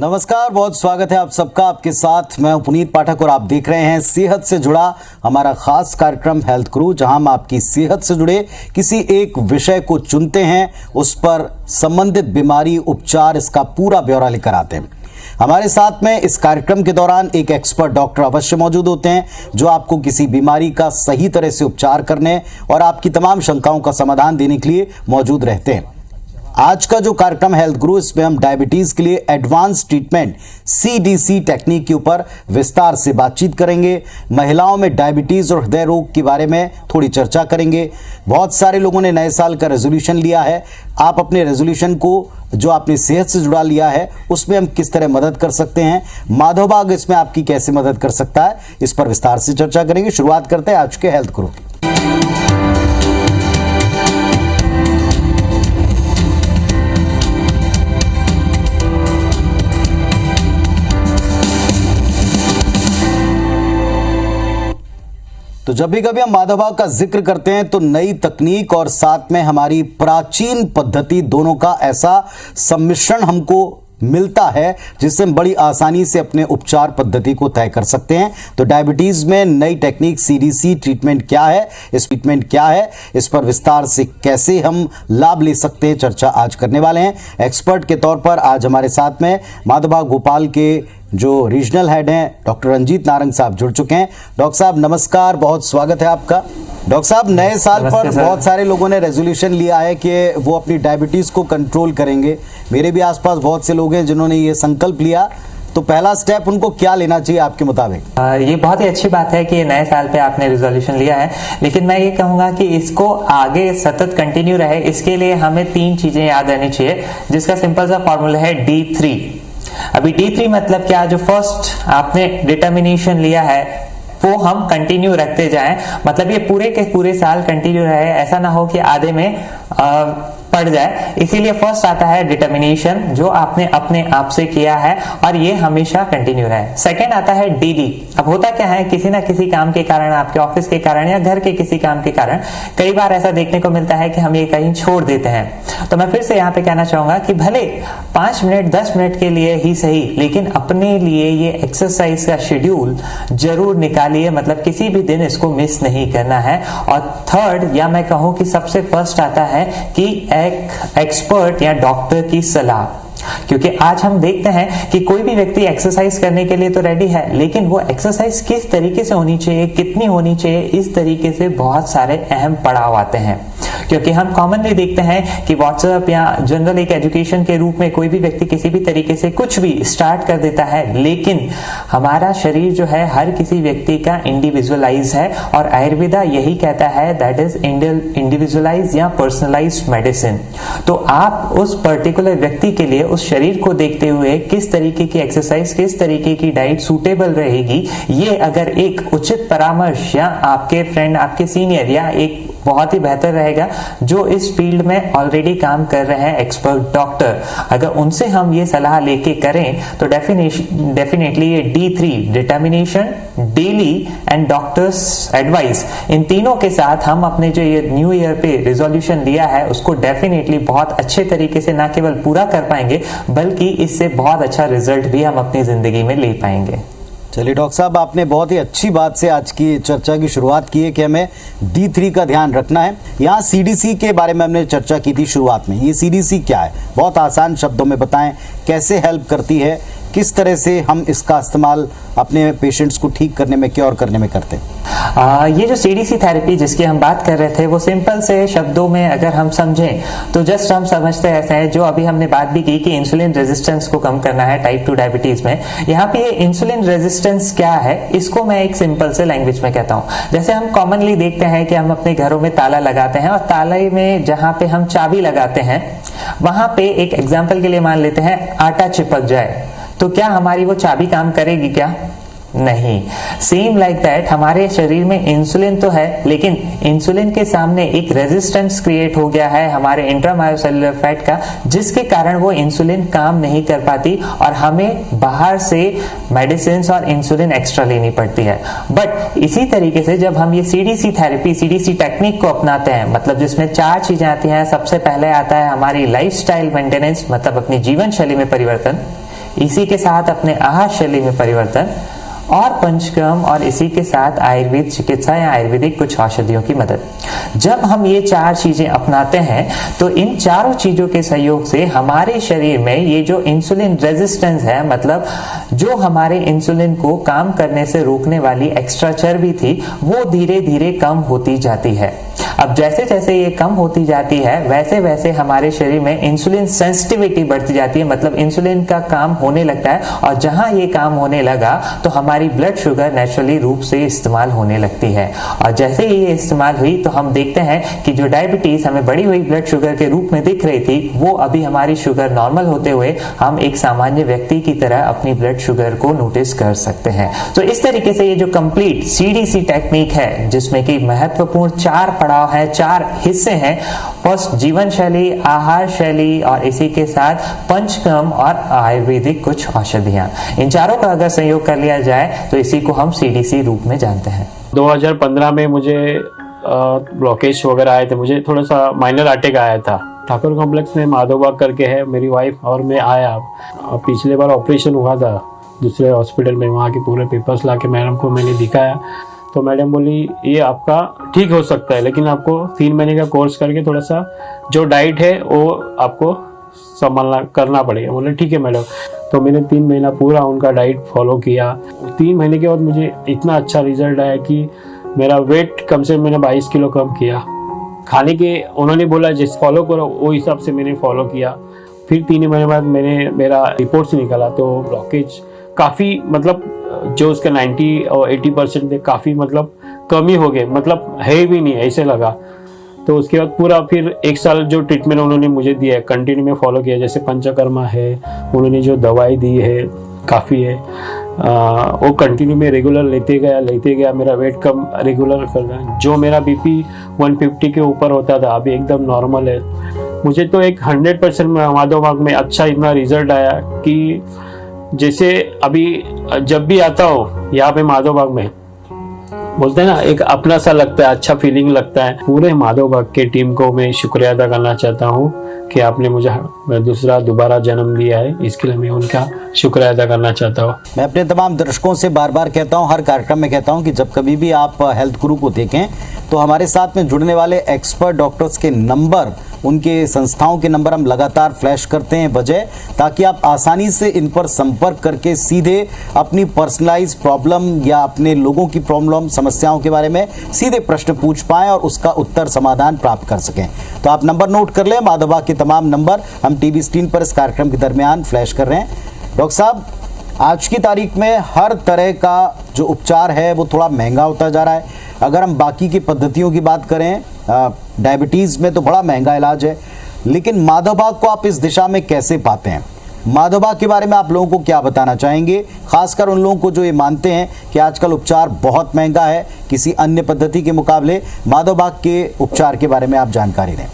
नमस्कार, बहुत स्वागत है आप सबका। आपके साथ मैं पुनीत पाठक और आप देख रहे हैं सेहत से जुड़ा हमारा खास कार्यक्रम हेल्थ गुरु, जहां हम आपकी सेहत से जुड़े किसी एक विषय को चुनते हैं, उस पर संबंधित बीमारी, उपचार, इसका पूरा ब्यौरा लेकर आते हैं। हमारे साथ में इस कार्यक्रम के दौरान एक एक्सपर्ट डॉक्टर अवश्य मौजूद होते हैं, जो आपको किसी बीमारी का सही तरह से उपचार करने और आपकी तमाम शंकाओं का समाधान देने के लिए मौजूद रहते हैं। आज का जो कार्यक्रम हेल्थ गुरु, इसमें हम डायबिटीज के लिए एडवांस ट्रीटमेंट CDC टेक्निक के ऊपर विस्तार से बातचीत करेंगे। महिलाओं में डायबिटीज और हृदय रोग के बारे में थोड़ी चर्चा करेंगे। बहुत सारे लोगों ने नए साल का रेजोल्यूशन लिया है। आप अपने रेजोल्यूशन को, जो आपने सेहत से जुड़ा लिया है, उसमें हम किस तरह मदद कर सकते हैं, माधव बाग इसमें आपकी कैसे मदद कर सकता है, इस पर विस्तार से चर्चा करेंगे। शुरुआत करते हैं आज के हेल्थ गुरु की। तो जब भी कभी हम माधव बाग का जिक्र करते हैं तो नई तकनीक और साथ में हमारी प्राचीन पद्धति, दोनों का ऐसा सम्मिश्रण हमको मिलता है जिससे हम बड़ी आसानी से अपने उपचार पद्धति को तय कर सकते हैं। तो डायबिटीज में नई टेक्निक CDC ट्रीटमेंट क्या है, इस ट्रीटमेंट क्या है, इस पर विस्तार से कैसे हम लाभ ले सकते हैं, चर्चा आज करने वाले हैं। एक्सपर्ट के तौर पर आज हमारे साथ में माधव बाग भोपाल के जो रीजनल हेड हैं डॉक्टर रंजीत नारंग साहब जुड़ चुके हैं। डॉक्टर साहब नमस्कार, बहुत स्वागत है आपका। डॉक्टर साहब, नए साल पर बहुत सारे लोगों ने रेजोल्यूशन लिया है कि वो अपनी डायबिटीज को कंट्रोल करेंगे। मेरे भी आसपास बहुत से लोग हैं जिन्होंने ये संकल्प लिया, तो पहला स्टेप उनको क्या लेना चाहिए आपके मुताबिक? ये बहुत ही अच्छी बात है कि ये नए साल पे आपने रिजोल्यूशन लिया है, लेकिन मैं ये कहूंगा कि इसको आगे सतत कंटिन्यू रहे, इसके लिए हमें 3 चीजें याद रहनी चाहिए, जिसका सिंपल सा फॉर्मूला है D3। अभी D3 मतलब क्या? जो फर्स्ट आपने डिटर्मिनेशन लिया है वो हम कंटिन्यू रखते जाएं, मतलब ये पूरे के पूरे साल कंटिन्यू रहे, ऐसा ना हो कि आधे में पड़ जाए। इसीलिए फर्स्ट आता है डिटर्मिनेशन, जो आपने अपने आप से किया है और ये हमेशा कंटिन्यू रहे। सेकंड आता है DD। अब होता क्या है, किसी ना किसी काम के कारण, आपके ऑफिस के कारण या घर के किसी काम के कारण कई बार ऐसा देखने को मिलता है कि हम ये कहीं छोड़ देते हैं। तो मैं फिर से यहाँ पे कहना चाहूंगा कि भले 5 मिनट 10 मिनट के लिए ही सही, लेकिन अपने लिए ये एक्सरसाइज का शेड्यूल जरूर निकालिए, मतलब किसी भी दिन इसको मिस नहीं करना है। और थर्ड, या मैं कहूं कि सबसे फर्स्ट आता है कि एक एक्सपर्ट या डॉक्टर की सलाह, क्योंकि आज हम देखते हैं कि कोई भी व्यक्ति एक्सरसाइज करने के लिए तो रेडी है, लेकिन वो एक्सरसाइज किस तरीके से होनी चाहिए, कितनी होनी चाहिए, इस तरीके से बहुत सारे अहम पड़ाव आते हैं। क्योंकि हम कॉमनली देखते हैं कि व्हाट्सएप या जनरल एक एजुकेशन के रूप में कोई भी व्यक्ति किसी भी तरीके से कुछ भी स्टार्ट कर देता है, लेकिन हमारा शरीर जो है हर किसी व्यक्ति का इंडिविजुअलाइज है, और आयुर्वेदा यही कहता है दैट इज इंडिविजुअलाइज या पर्सनलाइज्ड मेडिसिन। तो आप उस पर्टिकुलर व्यक्ति के लिए, उस शरीर को देखते हुए किस तरीके की एक्सरसाइज, किस तरीके की डाइट सूटेबल रहेगी, ये अगर एक उचित परामर्श या आपके फ्रेंड, आपके सीनियर या एक बहुत ही बेहतर रहेगा जो इस फील्ड में ऑलरेडी काम कर रहे हैं एक्सपर्ट डॉक्टर, अगर उनसे हम ये सलाह लेके करें तो डेफिनेटली ये D3 determination, daily and doctor's advice, इन तीनों के साथ हम अपने जो ये न्यू ईयर पे रिजोल्यूशन लिया है उसको डेफिनेटली बहुत अच्छे तरीके से ना केवल पूरा कर पाएंगे, बल्कि इससे बहुत अच्छा रिजल्ट भी हम अपनी जिंदगी में ले पाएंगे। चलिए डॉक्टर साहब, आपने बहुत ही अच्छी बात से आज की चर्चा की शुरुआत की है कि हमें D3 का ध्यान रखना है। यहाँ CDC के बारे में हमने चर्चा की थी शुरुआत में। ये CDC क्या है, बहुत आसान शब्दों में बताएं, कैसे हेल्प करती है, किस तरह से हम इसका इस्तेमाल अपने पेशेंट्स को ठीक करने में, क्योर करने में करते हैं? ये जो CDC थेरेपी जिसकी हम बात कर रहे थे, वो सिंपल से शब्दों में अगर हम समझें तो जस्ट हम समझते ऐसे हैं, जो अभी हमने बात भी की कि इंसुलिन रेजिस्टेंस को कम करना है टाइप 2 डायबिटीज में। यहाँ पे ये इंसुलिन रेजिस्टेंस क्या है, इसको मैं एक सिंपल से लैंग्वेज में कहता हूँ। जैसे हम कॉमनली देखते हैं कि हम अपने घरों में ताला लगाते हैं, और ताले में जहाँ पे हम चाबी लगाते हैं वहां पे एक एग्जाम्पल के लिए मान लेते हैं आटा चिपक जाए, तो क्या हमारी वो चाबी काम करेगी क्या? नहीं। सेम लाइक दैट हमारे शरीर में इंसुलिन तो है, लेकिन इंसुलिन के सामने एक रेजिस्टेंस क्रिएट हो गया है हमारे इंट्रामायोसेलुलर फैट का, जिसके कारण वो इंसुलिन काम नहीं कर पाती और हमें बाहर से मेडिसिन और इंसुलिन एक्स्ट्रा लेनी पड़ती है। बट इसी तरीके से जब हम ये CDC थेरेपी, CDC टेक्निक को अपनाते हैं, मतलब जिसमें 4 चीजें आती हैं। सबसे पहले आता है हमारी लाइफस्टाइल मेंटेनेंस, मतलब अपनी जीवन शैली में परिवर्तन। इसी के साथ अपने आहार शैली में परिवर्तन और पंचकर्म और इसी के साथ आयुर्वेद चिकित्सा या आयुर्वेदिक कुछ औषधियों की मदद। जब हम ये 4 चीजें अपनाते हैं तो इन चारों चीजों के सहयोग से हमारे शरीर में ये जो इंसुलिन रेजिस्टेंस है, मतलब जो हमारे इंसुलिन को काम करने से रोकने वाली एक्स्ट्रा चर्बी थी, वो धीरे धीरे कम होती जाती है। अब जैसे जैसे ये कम होती जाती है वैसे वैसे हमारे शरीर में इंसुलिन सेंसिटिविटी बढ़ती जाती है, मतलब इंसुलिन का काम होने लगता है, और जहां ये काम होने लगा तो हमारी ब्लड शुगर नेचुरली रूप से इस्तेमाल होने लगती है। और जैसे ही ये इस्तेमाल हुई तो हम देखते हैं कि जो डायबिटीज हमें बढ़ी हुई ब्लड शुगर के रूप में दिख रही थी, वो अभी हमारी शुगर नॉर्मल होते हुए हम एक सामान्य व्यक्ति की तरह अपनी ब्लड शुगर को नोटिस कर सकते हैं। तो इस तरीके से ये जो कंप्लीट CDC टेक्निक है, जिसमें कि महत्वपूर्ण 4 पड़ाव है, 4 हिस्से हैं। फर्स्ट जीवन शैली, आहार शैली और इसी के साथ पंचकर्म और आयुर्वेदिक कुछ औषधियां, इन चारों का अगर संयोग कर लिया जाए तो इसी को हम CDC रूप में जानते हैं। 2015 में मुझे ब्लॉकेज वगैरह आए थे, मुझे थोड़ा सा माइनर अटैक आया था। ठाकुर कॉम्प्लेक्स में माधोबाग करके है, मेरी वाइफ और मैं आया। पिछले बार ऑपरेशन हुआ था दूसरे हॉस्पिटल में, वहाँ के पूरे पेपर्स ला के मैडम को मैंने दिखाया तो मैडम बोली ये आपका ठीक हो सकता है, लेकिन आपको 3 महीने का कोर्स करके थोड़ा सा जो डाइट है वो आपको संभालना करना पड़ेगा। बोले ठीक है मैडम। तो मैंने 3 महीना पूरा उनका डाइट फॉलो किया। 3 महीने के बाद मुझे इतना अच्छा रिजल्ट आया कि मेरा वेट कम से मैंने 22 किलो कम किया। खाने के उन्होंने बोला जिस फॉलो करो वो हिसाब से मैंने फॉलो किया। फिर 3 महीने बाद मेरा रिपोर्ट्स निकाला तो ब्लॉकेज काफ़ी, मतलब जो उसका 90 और 80% थे, काफ़ी मतलब कमी हो गए, मतलब है भी नहीं ऐसे लगा। तो उसके बाद पूरा फिर 1 साल जो ट्रीटमेंट उन्होंने मुझे दिया है कंटिन्यू में फॉलो किया। जैसे पंचकर्मा है, उन्होंने जो दवाई दी है काफ़ी है, वो कंटिन्यू में रेगुलर लेते गया। मेरा वेट कम रेगुलर कर रहा। जो मेरा BP 150 के ऊपर होता था अभी एकदम नॉर्मल है। मुझे तो एक 100% माधोबाग में अच्छा इतना रिजल्ट आया कि जैसे अभी जब भी आता हो यहाँ पे माधोबाग में, बोलते हैं ना एक अपना सा लगता है, अच्छा फीलिंग लगता है। पूरे माधोबाग के टीम को मैं शुक्रिया अदा करना चाहता हूँ कि आपने मुझे दोबारा जन्म दिया है, इसके लिए मैं उनका शुक्रिया अदा करना चाहता हूँ। मैं अपने तमाम दर्शकों से बार बार कहता हूँ, हर कार्यक्रम में कहता हूँ कि जब कभी भी आप हेल्थ गुरु को देखें तो हमारे साथ में जुड़ने वाले एक्सपर्ट डॉक्टर्स के नंबर, उनके संस्थाओं के नंबर हम लगातार फ्लैश करते हैं वजह, ताकि आप आसानी से इन पर संपर्क करके सीधे अपनी पर्सनलाइज प्रॉब्लम या अपने लोगों की प्रॉब्लम समस्याओं के बारे में सीधे प्रश्न पूछ पाएं और उसका उत्तर समाधान प्राप्त कर सकें। तो आप नंबर नोट कर लें, माधोबाग के तमाम नंबर हम टीवी स्क्रीन पर इस कार्यक्रम के दरमियान फ्लैश कर रहे हैं। डॉक्टर साहब, आज की तारीख में हर तरह का जो उपचार है वो थोड़ा महंगा होता जा रहा है। अगर हम बाकी की पद्धतियों की बात करें, डायबिटीज़ में तो बड़ा महंगा इलाज है, लेकिन माधोबाग को आप इस दिशा में कैसे पाते हैं? माधोबाग के बारे में आप लोगों को क्या बताना चाहेंगे, खासकर उन लोगों को जो ये मानते हैं कि आजकल उपचार बहुत महंगा है किसी अन्य पद्धति के मुकाबले? माधोबाग के उपचार के बारे में आप जानकारी दें।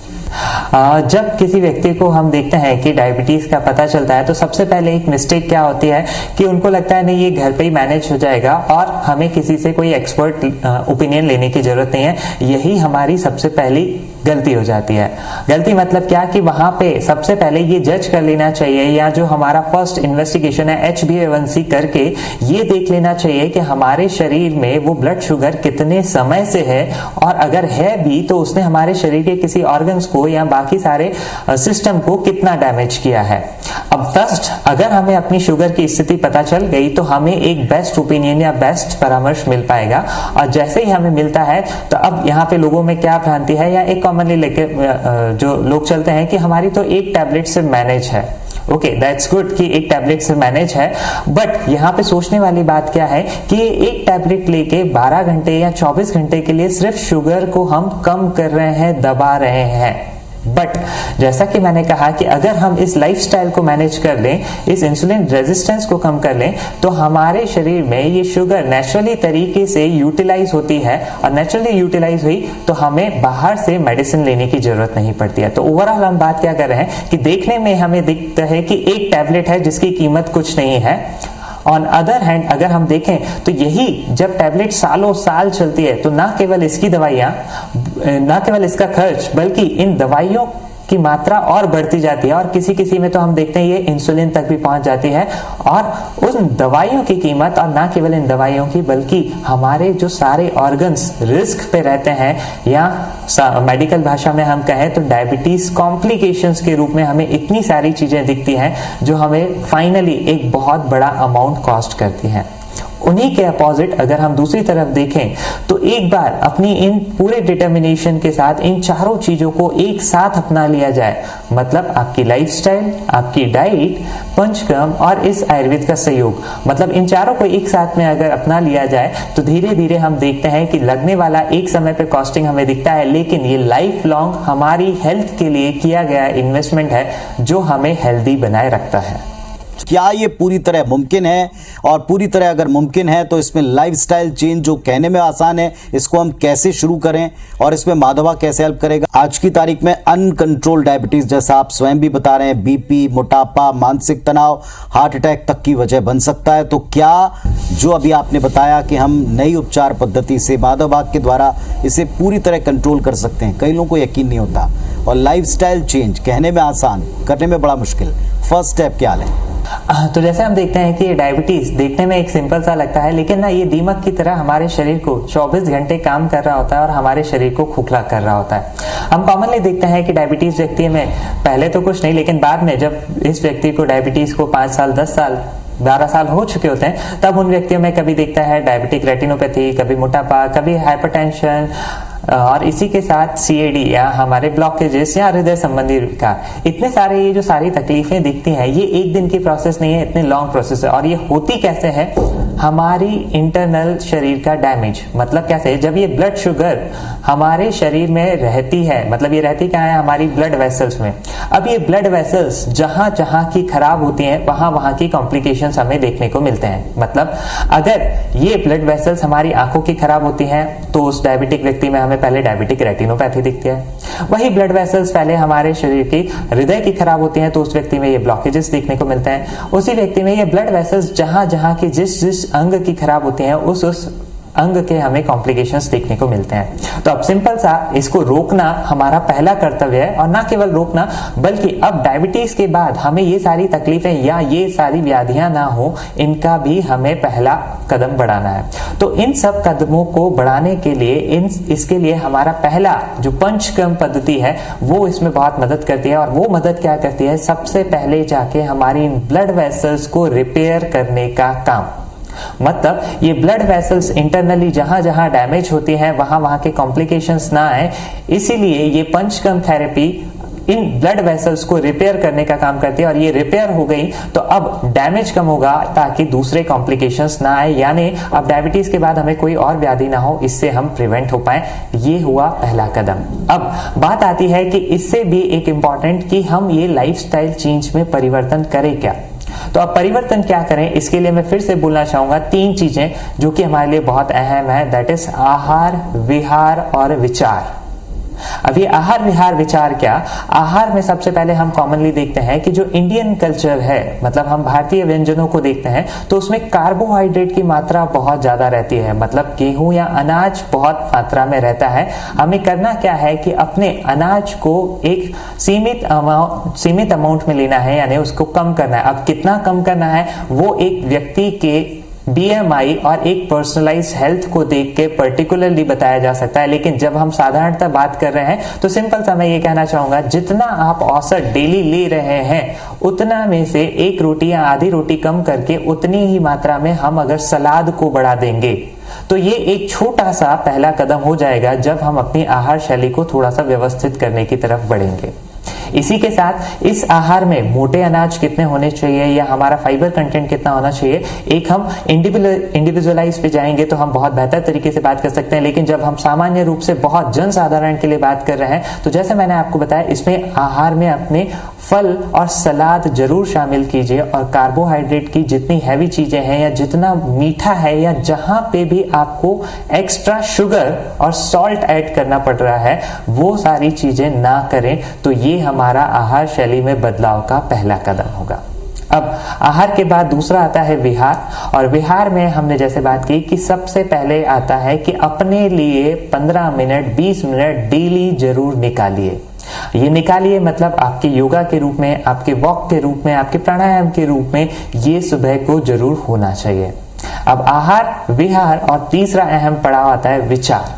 जब किसी व्यक्ति को हम देखते हैं कि डायबिटीज का पता चलता है तो सबसे पहले एक मिस्टेक क्या होती है कि उनको लगता है नहीं ये घर पे ही मैनेज हो जाएगा और हमें किसी से कोई एक्सपर्ट ओपिनियन लेने की जरूरत नहीं है। यही हमारी सबसे पहली गलती हो जाती है। गलती मतलब क्या कि वहां पे सबसे पहले ये जज कर लेना चाहिए, या जो हमारा फर्स्ट इन्वेस्टिगेशन है HbA1c करके ये देख लेना चाहिए कि हमारे शरीर में वो ब्लड शुगर कितने समय से है, और अगर है भी तो उसने हमारे शरीर के किसी ऑर्गन्स को या बाकी सारे सिस्टम को कितना डैमेज किया है। अब फर्स्ट अगर हमें अपनी शुगर की स्थिति पता चल गई तो हमें एक बेस्ट ओपिनियन या बेस्ट परामर्श मिल पाएगा, और जैसे ही हमें मिलता है तो अब यहाँ पे लोगों में क्या भ्रांति है या एक कॉमनली लेके जो लोग चलते हैं कि हमारी तो एक टैबलेट से मैनेज है। ओके, दैट्स गुड कि एक टैबलेट से मैनेज है, बट यहाँ पे सोचने वाली बात क्या है कि एक टैबलेट लेके 12 घंटे या 24 घंटे के लिए सिर्फ शुगर को हम कम कर रहे हैं, दबा रहे हैं। बट जैसा कि मैंने कहा कि अगर हम इस लाइफस्टाइल को मैनेज कर लें, इस इंसुलिन रेजिस्टेंस को कम कर लें, तो हमारे शरीर में ये शुगर नेचुरली तरीके से यूटिलाइज होती है, और नेचुरली यूटिलाइज हुई तो हमें बाहर से मेडिसिन लेने की जरूरत नहीं पड़ती है। तो ओवरऑल हम बात क्या कर रहे हैं कि देखने में हमें दिखता है कि एक टैबलेट है जिसकी कीमत कुछ नहीं है। ऑन अदर हैंड अगर हम देखें तो यही जब टैबलेट सालों साल चलती है तो ना केवल इसकी दवाइयाँ, ना केवल इसका खर्च, बल्कि इन दवाइयों की मात्रा और बढ़ती जाती है और किसी किसी में तो हम देखते हैं ये इंसुलिन तक भी पहुंच जाती है। और उन दवाइयों की कीमत, और ना केवल इन दवाइयों की बल्कि हमारे जो सारे ऑर्गन्स रिस्क पे रहते हैं, या मेडिकल भाषा में हम कहें तो डायबिटीज कॉम्प्लिकेशंस के रूप में हमें इतनी सारी चीजें दिखती हैं जो हमें फाइनली एक बहुत बड़ा अमाउंट कॉस्ट करती हैं। उन्हीं के अपोजिट अगर हम दूसरी तरफ देखें तो एक बार अपनी इन पूरे डिटर्मिनेशन के साथ इन चारों चीजों को एक साथ अपना लिया जाए, मतलब आपकी लाइफस्टाइल, आपकी डाइट, पंचकर्म और इस आयुर्वेद का सहयोग, मतलब इन चारों को एक साथ में अगर अपना लिया जाए तो धीरे धीरे हम देखते हैं कि लगने वाला एक समय पे कॉस्टिंग हमें दिखता है, लेकिन ये लाइफ लॉन्ग हमारी हेल्थ के लिए किया गया इन्वेस्टमेंट है जो हमें हेल्दी बनाए रखता है। क्या ये पूरी तरह मुमकिन है? और पूरी तरह अगर मुमकिन है तो इसमें लाइफस्टाइल चेंज जो कहने में आसान है, इसको हम कैसे शुरू करें और इसमें माधवा कैसे हेल्प करेगा? आज की तारीख में अनकंट्रोल डायबिटीज, जैसा आप स्वयं भी बता रहे हैं, बीपी, मोटापा, मानसिक तनाव, हार्ट अटैक तक की वजह बन सकता है। तो क्या जो अभी आपने बताया कि हम नई उपचार पद्धति से माधवबाग के द्वारा इसे पूरी तरह कंट्रोल कर सकते हैं? कई लोगों को यकीन नहीं होता। और लाइफस्टाइल चेंज कहने में आसान, करने में बड़ा मुश्किल, फर्स्ट स्टेप क्या लें? तो जैसे हम देखते हैं कि ये डायबिटीज देखने में एक सिंपल सा लगता है, लेकिन ना ये दीमक की तरह हमारे शरीर को 24 घंटे काम कर रहा होता है और हमारे शरीर को खोखला कर रहा होता है। हम कॉमनली देखते हैं कि डायबिटीज व्यक्ति में पहले तो कुछ नहीं, लेकिन बाद में जब इस व्यक्ति को डायबिटीज को 5 साल, 10 साल, 12 साल हो चुके होते हैं, तब उन व्यक्तियों में कभी दिखता है डायबिटिक रेटिनोपैथी, कभी मोटापा, कभी हाइपरटेंशन, और इसी के साथ सीएडी या हमारे ब्लॉकेजेस या हृदय संबंधी विकार। इतने सारे ये जो सारी तकलीफें दिखती हैं, ये एक दिन की प्रोसेस नहीं है, इतने लॉन्ग प्रोसेस है। और ये होती कैसे है? हमारी इंटरनल शरीर का डैमेज। मतलब कैसे? जब ये ब्लड शुगर हमारे शरीर में रहती है, मतलब ये रहती क्या है? हमारी ब्लड वेसल्स में। अब ये ब्लड वेसल्स जहां जहां की खराब होती हैं, वहां वहां की कॉम्प्लिकेशंस हमें देखने को मिलते हैं। मतलब अगर ये ब्लड वेसल्स हमारी आंखों की खराब होती हैं तो उस डायबिटिक व्यक्ति में हमें पहले डायबिटिक रेटिनोपैथी दिखती है। वही ब्लड वेसल्स पहले हमारे शरीर की हृदय की खराब होती हैं तो उस व्यक्ति में ये ब्लॉकेजेस देखने को मिलते हैं। उसी व्यक्ति में ये ब्लड वेसल्स जहां जहां की जिस अंग की खराब होती हैं उस अंग के हमें कॉम्प्लिकेशंस देखने को मिलते हैं। तो अब सिंपल सा इसको रोकना हमारा पहला कर्तव्य है, और ना केवल रोकना बल्कि अब डायबिटीज के बाद हमें ये सारी तकलीफें या ये सारी व्याधियां ना हो, इनका भी हमें पहला कदम बढ़ाना है। तो इन सब कदमों को बढ़ाने के लिए इसके लिए हमारा पहला जो पंचकर्म पद्धति है वो इसमें बहुत मदद करती है। और वो मदद क्या करती है? सबसे पहले जाके हमारी इन ब्लड वेसल्स को रिपेयर करने का काम। मतलब ये ब्लड वेसल्स इंटरनली जहां जहां डैमेज होती हैं वहां वहां के कॉम्प्लिकेशंस ना आए, इसीलिए ये panchakarma therapy in blood vessels को रिपेयर करने का काम करती है। और ये रिपेयर हो गई तो अब डैमेज कम होगा ताकि दूसरे कॉम्प्लिकेशंस ना आए, यानी अब डायबिटीज के बाद हमें कोई और व्याधि ना हो, इससे हम प्रिवेंट हो पाए। ये हुआ पहला कदम। अब बात आती है कि इससे भी एक इंपॉर्टेंट कि हम ये लाइफस्टाइल चेंज में परिवर्तन करें क्या। तो अब परिवर्तन क्या करें, इसके लिए मैं फिर से बोलना चाहूंगा 3 चीजें जो कि हमारे लिए बहुत अहम है, दैट इज आहार, विहार और विचार। अब ये आहार विहार विचार क्या? आहार में सबसे पहले हम कॉमनली देखते हैं कि जो इंडियन कल्चर है, मतलब हम भारतीय व्यंजनों को देखते हैं तो उसमें कार्बोहाइड्रेट की मात्रा बहुत ज्यादा रहती है। मतलब गेहूं या अनाज बहुत मात्रा में रहता है। हमें करना क्या है कि अपने अनाज को एक सीमित अमाउंट में लेना है, यानी उसको कम करना है। अब कितना कम करना है वो एक व्यक्ति के BMI और एक पर्सनलाइज हेल्थ को देख के पर्टिकुलरली बताया जा सकता है। लेकिन जब हम साधारणतः बात कर रहे हैं तो सिंपल सा मैं ये कहना चाहूंगा, जितना आप औसत डेली ले रहे हैं उतना में से 1 रोटी या आधी रोटी कम करके उतनी ही मात्रा में हम अगर सलाद को बढ़ा देंगे तो ये एक छोटा सा पहला कदम हो जाएगा जब हम अपनी आहार शैली को थोड़ा सा व्यवस्थित करने की तरफ बढ़ेंगे। इसी के साथ इस आहार में मोटे अनाज कितने होने चाहिए या हमारा फाइबर कंटेंट कितना होना चाहिए, एक हम इंडिविजुअलाइज पे जाएंगे तो हम बहुत बेहतर तरीके से बात कर सकते हैं। लेकिन जब हम सामान्य रूप से बहुत जनसाधारण के लिए बात कर रहे हैं तो जैसे मैंने आपको बताया, इसमें आहार में अपने फल और सलाद जरूर शामिल कीजिए। और कार्बोहाइड्रेट की जितनी हैवी चीजें हैं या जितना मीठा है या जहां पे भी आपको एक्स्ट्रा शुगर और सॉल्ट ऐड करना पड़ रहा है वो सारी चीजें ना करें। तो ये हमारा आहार शैली में बदलाव का पहला कदम होगा। अब आहार के बाद दूसरा आता है विहार। और विहार में हमने जैसे बात की कि सबसे पहले आता है कि अपने लिए 15 मिनट 20 मिनट डेली जरूर निकालिए। ये निकालिए, मतलब आपके योगा के रूप में, आपके वॉक के रूप में, आपके प्राणायाम के रूप में ये सुबह को जरूर होना चाहिए। अब आहार विहार और तीसरा अहम पड़ाव आता है विचार।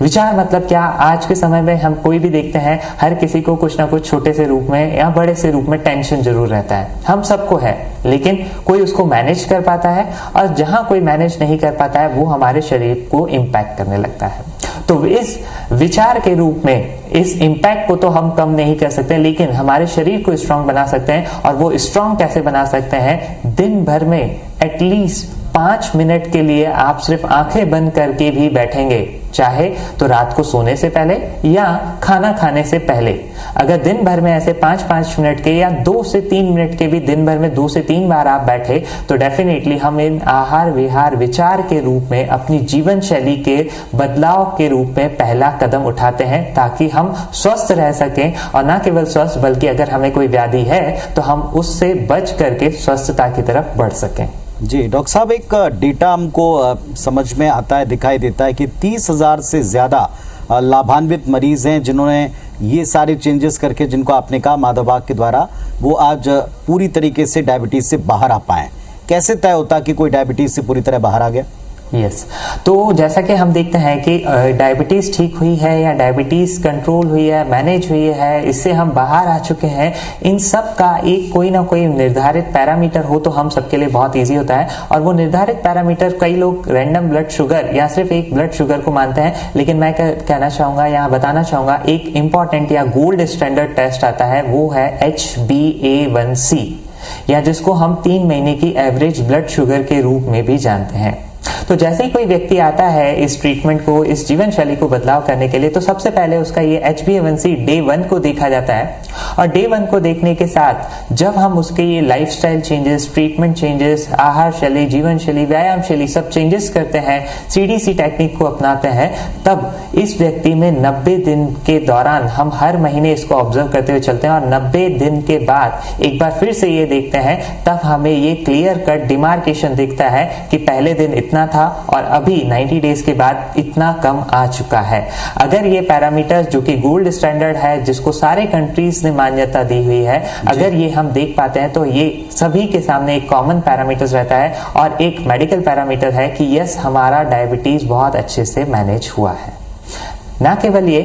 विचार मतलब क्या? आज के समय में हम कोई भी देखते हैं, हर किसी को कुछ ना कुछ छोटे से रूप में या बड़े से रूप में टेंशन जरूर रहता है, हम सबको है, लेकिन कोई उसको मैनेज कर पाता है और जहां कोई मैनेज नहीं कर पाता है वो हमारे शरीर को इम्पैक्ट करने लगता है। तो इस विचार के रूप में इस इम्पैक्ट को तो हम कम नहीं कर सकते, लेकिन हमारे शरीर को स्ट्रांग बना सकते हैं। और वो स्ट्रांग कैसे बना सकते हैं? दिन भर में एटलीस्ट 5 मिनट के लिए आप सिर्फ आंखें बंद करके भी बैठेंगे, चाहे तो रात को सोने से पहले या खाना खाने से पहले। अगर दिन भर में ऐसे 5-5 मिनट के या 2 से 3 मिनट के भी दिन भर में 2 से 3 बार आप बैठे तो डेफिनेटली हम इन आहार विहार विचार के रूप में अपनी जीवन शैली के बदलाव के रूप में पहला कदम उठाते हैं, ताकि हम स्वस्थ रह सकें। और ना केवल स्वस्थ, बल्कि अगर हमें कोई व्याधि है तो हम उससे बच करके स्वस्थता की तरफ बढ़ सकें। जी डॉक्टर साहब, एक डेटा हमको समझ में आता है, दिखाई देता है कि 30,000 से ज़्यादा लाभान्वित मरीज हैं जिन्होंने ये सारे चेंजेस करके, जिनको आपने कहा माधवबाग के द्वारा, वो आज पूरी तरीके से डायबिटीज़ से बाहर आ पाए। कैसे तय होता कि कोई डायबिटीज़ से पूरी तरह बाहर आ गया? यस तो जैसा कि हम देखते हैं कि डायबिटीज़ ठीक हुई है या डायबिटीज़ कंट्रोल हुई है, मैनेज हुई है, इससे हम बाहर आ चुके हैं, इन सब का एक कोई ना कोई निर्धारित पैरामीटर हो तो हम सबके लिए बहुत इजी होता है। और वो निर्धारित पैरामीटर कई लोग रैंडम ब्लड शुगर या सिर्फ एक ब्लड शुगर को मानते हैं, लेकिन मैं कहना चाहूँगा, यहाँ बताना चाहूँगा, एक इम्पॉर्टेंट या गोल्ड स्टैंडर्ड टेस्ट आता है, वो है HbA1c, या जिसको हम 3 महीने की एवरेज ब्लड शुगर के रूप में भी जानते हैं। तो जैसे ही कोई व्यक्ति आता है इस ट्रीटमेंट को, इस जीवन शैली को बदलाव करने के लिए, तो सबसे पहले उसका ये HbA1c डे 1 को देखा जाता है। और डे 1 को देखने के साथ जब हम उसके ये लाइफस्टाइल चेंजेस, ट्रीटमेंट चेंजेस, आहार शैली, जीवन शैली, व्यायाम शैली सब चेंजेस करते हैं, CDC टेक्निक को अपनाते हैं, तब इस व्यक्ति में 90 दिन के दौरान हम हर महीने इसको ऑब्जर्व करते हुए चलते हैं। और 90 दिन के बाद एक बार फिर से ये देखते हैं, तब हमें ये क्लियर कट डिमार्केशन दिखता है कि पहले दिन इतना था और अभी 90 डेज के बाद इतना कम आ चुका है। अगर ये पैरामीटर जो कि गोल्ड स्टैंडर्ड है, जिसको सारे कंट्रीज ने मान्यता दी हुई है, अगर ये हम देख पाते हैं तो ये सभी के सामने एक कॉमन पैरामीटर रहता है और एक मेडिकल पैरामीटर है कि यस, हमारा डायबिटीज बहुत अच्छे से मैनेज हुआ है। ना केवल ये,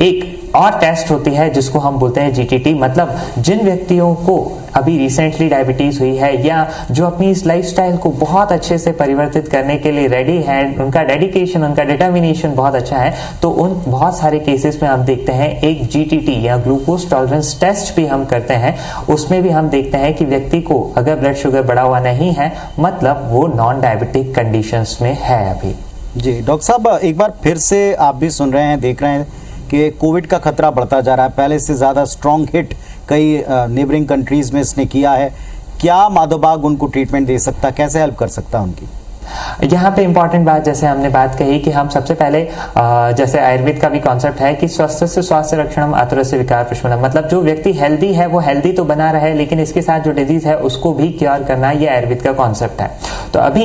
एक और टेस्ट होती है जिसको हम बोलते हैं GTT, मतलब जिन व्यक्तियों को अभी रिसेंटली डायबिटीज हुई है या जो अपनी इस लाइफस्टाइल को बहुत अच्छे से परिवर्तित करने के लिए रेडी हैं, उनका डेडिकेशन, उनका डिटर्मिनेशन बहुत अच्छा है, तो उन बहुत सारे केसेस में हम देखते हैं एक GTT या ग्लूकोज टॉलरेंस टेस्ट भी हम करते हैं। उसमें भी हम देखते हैं कि व्यक्ति को अगर ब्लड शुगर बढ़ा हुआ नहीं है, मतलब वो नॉन डायबिटिक कंडीशंस में है अभी। जी डॉक्टर साहब, एक बार फिर से आप भी सुन रहे हैं, देख रहे हैं कि कोविड का खतरा बढ़ता जा रहा है। पहले से ज़्यादा स्ट्रॉन्ग हिट कई नेबरिंग कंट्रीज़ में इसने किया है। क्या माधवबाग उनको ट्रीटमेंट दे सकता, कैसे हेल्प कर सकता है उनकी? यहाँ पे इंपॉर्टेंट बात, जैसे हमने बात कही कि हम सबसे पहले जैसे आयुर्वेद का भी कॉन्सेप्ट है कि स्वस्थ से स्वास्थ्य रक्षणम आतुर से विकार प्रशमनम, मतलब जो व्यक्ति हेल्दी है वो हेल्दी तो बना रहे, लेकिन इसके साथ जो डिजीज है उसको भी क्योर करना, ये आयुर्वेद का कॉन्सेप्ट है। तो अभी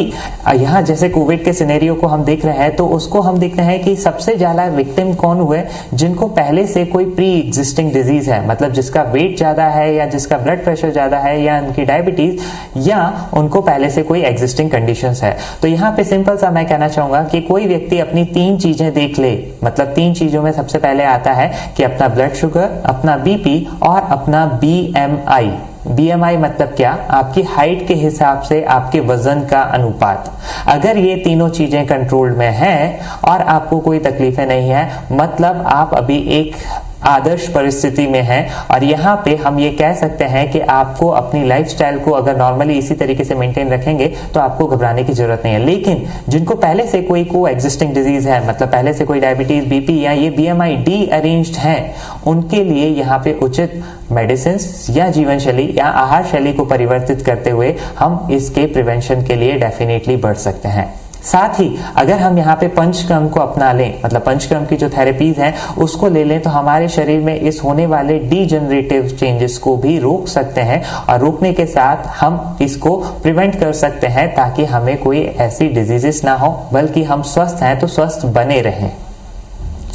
यहाँ जैसे कोविड के सिनेरियो को हम देख रहे हैं, तो उसको हम देखते हैं कि सबसे ज्यादा विक्टिम कौन हुए, जिनको पहले से कोई प्री एग्जिस्टिंग डिजीज है, मतलब जिसका वेट ज्यादा है या जिसका ब्लड प्रेशर ज्यादा है या उनकी डायबिटीज, या उनको पहले से कोई एग्जिस्टिंग कंडीशंस है। तो यहाँ पे सिंपल सा मैं कहना चाहूंगा कि कोई व्यक्ति अपनी 3 चीजें देख ले, मतलब 3 चीजों में सबसे पहले आता है कि अपना ब्लड शुगर, अपना BP और अपना BMI। BMI मतलब क्या? आपकी हाइट के हिसाब से आपके वजन का अनुपात। अगर ये तीनों चीजें कंट्रोल में हैं और आपको कोई तकलीफें नहीं है, मतलब आप अभी एक आदर्श परिस्थिति में है। और यहाँ पे हम ये कह सकते हैं कि आपको अपनी लाइफस्टाइल को अगर नॉर्मली इसी तरीके से मेंटेन रखेंगे तो आपको घबराने की जरूरत नहीं है। लेकिन जिनको पहले से कोई एग्जिस्टिंग डिजीज है, मतलब पहले से कोई डायबिटीज, BP या ये BMI डी अरेंज्ड हैं, उनके लिए यहाँ पे उचित मेडिसिन या जीवन शैली या आहार शैली को परिवर्तित करते हुए हम इसके प्रिवेंशन के लिए डेफिनेटली बढ़ सकते हैं। साथ ही अगर हम यहाँ पे पंचकर्म को अपना लें, मतलब पंचकर्म की जो थेरेपीज हैं उसको ले लें, तो हमारे शरीर में इस होने वाले डीजनरेटिव चेंजेस को भी रोक सकते हैं। और रोकने के साथ हम इसको प्रिवेंट कर सकते हैं ताकि हमें कोई ऐसी डिजीजेस ना हो, बल्कि हम स्वस्थ हैं तो स्वस्थ बने रहें।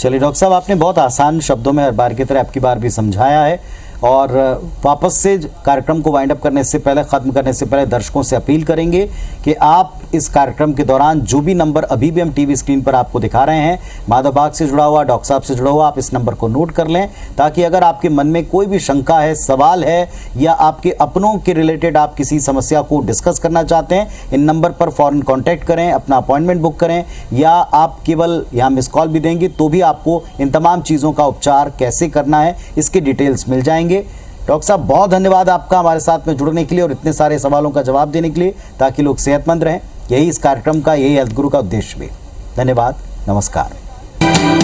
चलिए डॉक्टर साहब, आपने बहुत आसान शब्दों में हर बार की तरह आपकी बार भी समझाया है, और वापस से कार्यक्रम को वाइंड अप करने से पहले, ख़त्म करने से पहले दर्शकों से अपील करेंगे कि आप इस कार्यक्रम के दौरान जो भी नंबर अभी भी हम टीवी स्क्रीन पर आपको दिखा रहे हैं, माधव बाग से जुड़ा हुआ, डॉक्टर साहब से जुड़ा हुआ, आप इस नंबर को नोट कर लें, ताकि अगर आपके मन में कोई भी शंका है, सवाल है, या आपके अपनों के रिलेटेड आप किसी समस्या को डिस्कस करना चाहते हैं, इन नंबर पर फ़ौरन कॉन्टैक्ट करें, अपना अपॉइंटमेंट बुक करें, या आप केवल यहाँ मिस कॉल भी देंगे तो भी आपको इन तमाम चीज़ों का उपचार कैसे करना है इसके डिटेल्स मिल जाएंगे। डॉक्टर साहब, बहुत धन्यवाद आपका हमारे साथ में जुड़ने के लिए और इतने सारे सवालों का जवाब देने के लिए, ताकि लोग सेहतमंद रहें। यही इस कार्यक्रम का, यही हेल्थ गुरु का उद्देश्य भी। धन्यवाद, नमस्कार।